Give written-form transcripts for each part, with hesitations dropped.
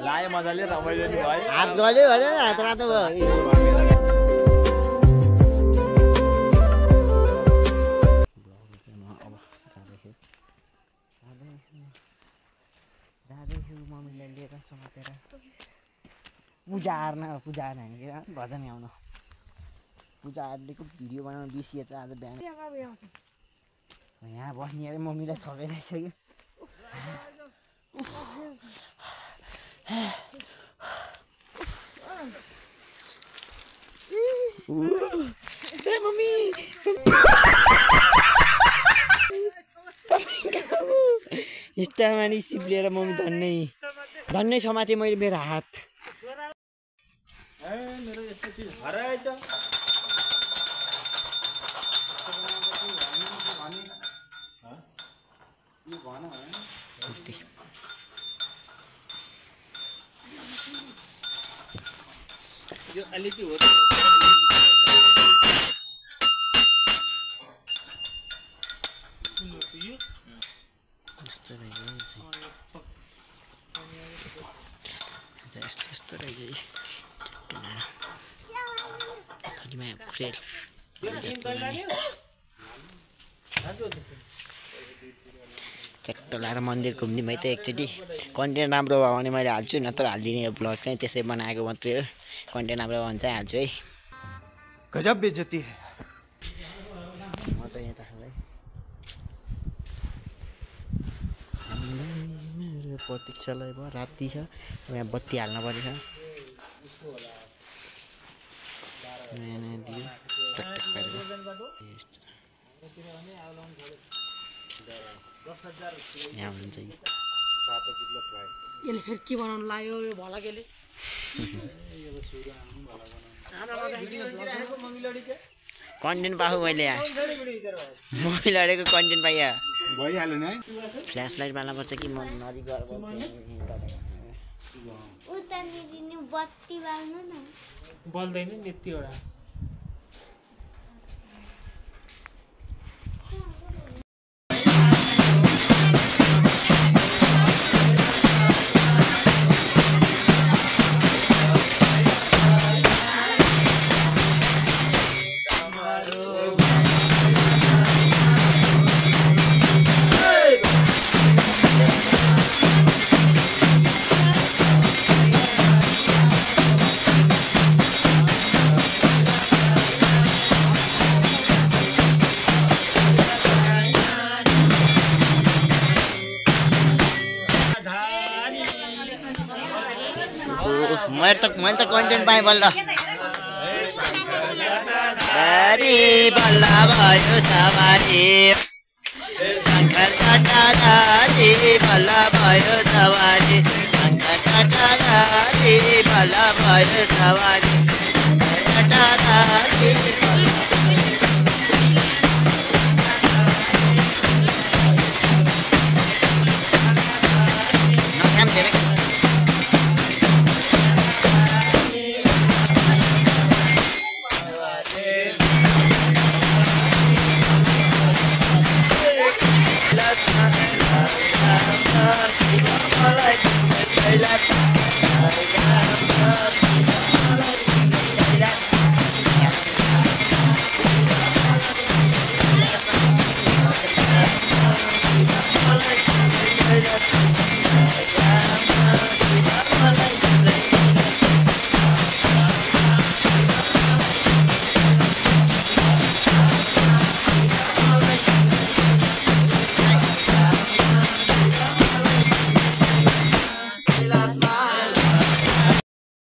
लायो मजाले रमाइलो नि भयो हात गल्यो भने हात रातो भयो मम्मीलाई लिएर समातेर पूजा हार्न हामी भजन आउन पूजा हार्नेको भिडियो बनाउन बिर्सिएछ आज बिहान यहाँ बस्ने अरे मम्मीलाई थपेर मम्मी यस्ता मानिस सिप्लिएर मम्मी धन्नै समाते मैले मेरो हात मेरो यस्तो चीज हराएछ यो अलिकति हो यस्तो रहेछ चट्ट लाएर मन्दिर घुम्दिउँ है त एकचोटि कन्टेन्ट राम्रो भयो भने मैले हाल्छु नत्र हाल्दिनँ यो ब्लग चाहिँ त्यसै बनाएको मात्रै हो कन्टेन्ट राम्रो भयो भने चाहिँ हाल्छु है गजब बेइज्जती है म त यहाँ त मेरो प्रतीक्षालय भयो राति छ यहाँ बत्ती हाल्न परेछ नयाँ नयाँ दियो टकटक पारेर यहाँ हुन्छ यसले फेरि के बनाउनु लाग्यो यो भलकेले कन्टेन्ट पाएको मैले यहाँ महिलाहरूको कन्टेन्ट पाइया भइहाल्यो नि फ्ल्यास लाइट बाल्नुपर्छ कि म नदी गएर बत्ती बाल्नु न बल्दैन नि यतिवटा मैले त कन्टेन्ट पाएँ बल्ल बल्ल भयो सवारी शङ्कर काटारी बल्ल भयो सवारी शङ्कर काटारी बल्ल भयो सवारी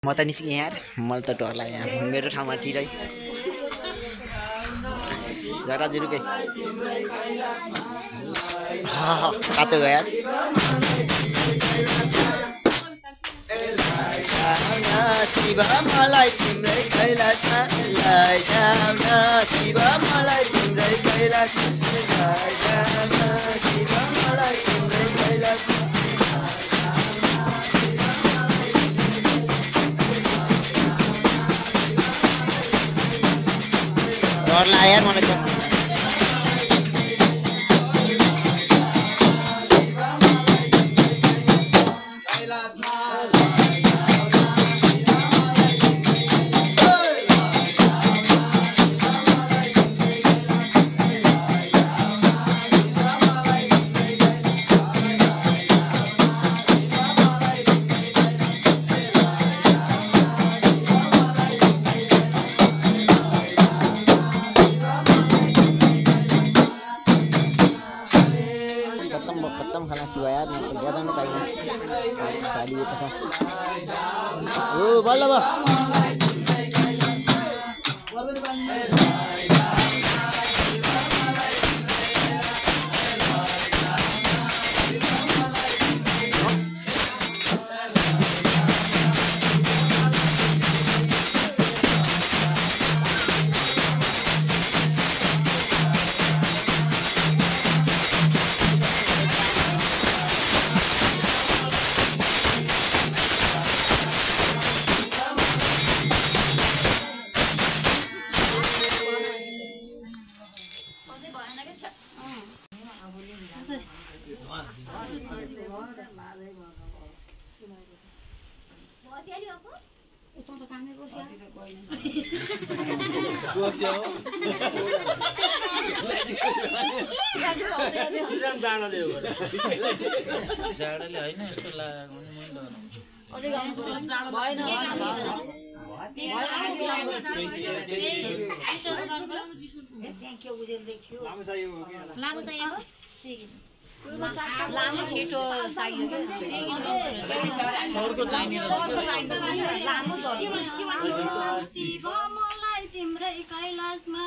म त निस्केँ यार मलाई त डर लाग्यो यहाँ मेरो ठाउँमा ठिकै जरा जुरुकै तातो गयो यार शिव मलाई तिम्रै कैलाश शिव मलाई तिम्रै कैलाश शिव मलाई तिम्रै कैलाश डर लाग्यो यार मलाई त खत्तम खाना सिवा यार म त बजाउन पाइनँ गाडी यता छ ओ बल्ल बा जाडोले होइन यस्तो लामो छिटो चाहियो शिव मलाई तिम्रै कैलाशमा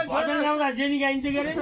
भजन गाउँदा जेनी गाइन्छ के अरे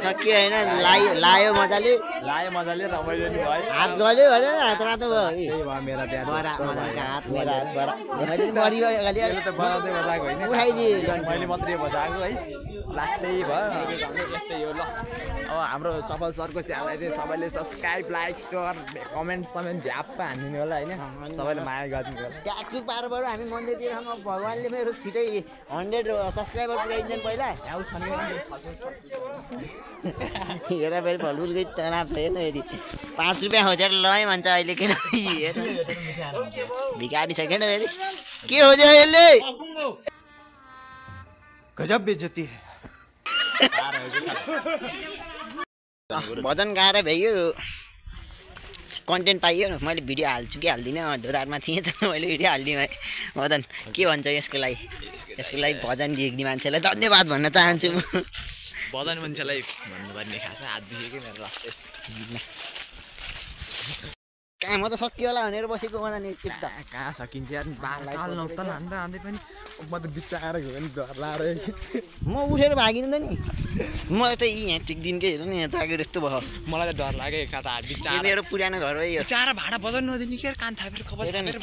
सकियो होइन लायो मजाले रमाइलो नि भयो हात गल्यो भनेर हात रातो भयो त्यही भयो मेरा बिहा मदनको हात मेरो हात मैले मरि अगाडि बजाउँदै बजाएको होइन उठाइदिएँ मैले मात्रै बजाएको है लास्टै भयो यस्तै हो ल अब हाम्रो चपल सरको च्यानललाई सबैले सब्सक्राइब लाइक सेयर कमेन्ट झ्याप्पा हानिदिनु होला होइन सबैले माया गरिदिनु होला ट्याकटुक पारबाट हामी मन्दिरतिर भगवान्ले मेरो छिटै 100 सब्सक्राइबर पुऱ्याइदिन्छन् पहिला हेर फेरि भलुलकै तनाव छ हेर्नु यदि 5 रुपियाँ खोजेर लय भन्छ अहिले किन भिखारी छ किन फेरि के खोज्यो यसले गजब बेइज्जती है भजन गाएर भ्याइयो कन्टेन्ट पाइयो मैले भिडियो हाल्छु कि हाल्दिनँ ढोरारमा थिएँ त मैले भिडियो हालिदिएँ मदन के भन्छ यसको लागि भजन गिग्ने मान्छेलाई धन्यवाद भन्न चाहन्छु म भजन मान्छेलाई भन्नुपर्ने खासमा हात दुखेको मेरो लास्ट कहाँ म त सकियो होला भनेर बसेको मलाई नि कहाँ सकिन्छ यार बाल नौतन हान्दै पनि म त बिचाएर गयो नि डर लाएर म उठेर भागिनु त नि म त यहाँ टिक्दिनकै हेर नि यहाँ जागेर यस्तो भयो मलाई त डर लाग्यो एक साथ हात यो बिचाएर मेरो पुरानो घर हो यो बिचाएर भाडा बजाउनु नदिने के कान थापेर खबर हेर नि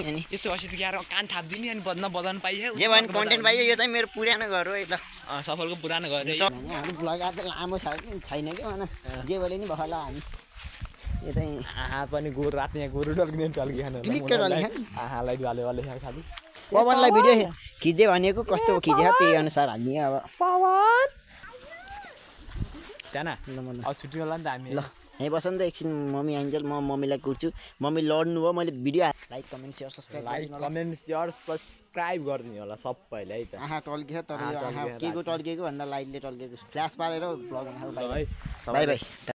अनि यस्तो भएपछि त यार कान थापिदिने अनि बजाउनु पाइयो जे भने कन्टेन्ट पाइयो यो चाहिँ मेरो पुरानो घर हो ल सफलको पुरानो घर हाम्रो ब्लग आज लामो छ कि छैन कि भन जे बोले नि भयो हामी यो चाहिँ हात पनि गोरु रात यहाँ गोरु डल्किने टल्किहाल्नु क्लिक टल्किहाल्नु आहालाई गाले वाले खालि पवनलाई भिडियो खिच्दै भनेको कस्तो खिचेको त्यही अनुसार हाल्ने अब पवन त्यहाँ अब छुट्टी होला नि त हामी ल यहीँ बस नि त एकछिन मम्मी आइन्जेल म मम्मीलाई कुर्छु मम्मी लड्नु भयो मैले video like comment share subscribe like comment share subscribe गरिदिनु होला सबैले है त आहा टल्कियो तर यो आहा केको टल्किएको भन्दा लाइटले टल्किएको फ्ल्यास पारेर भ्लग बनाएको बाई बाई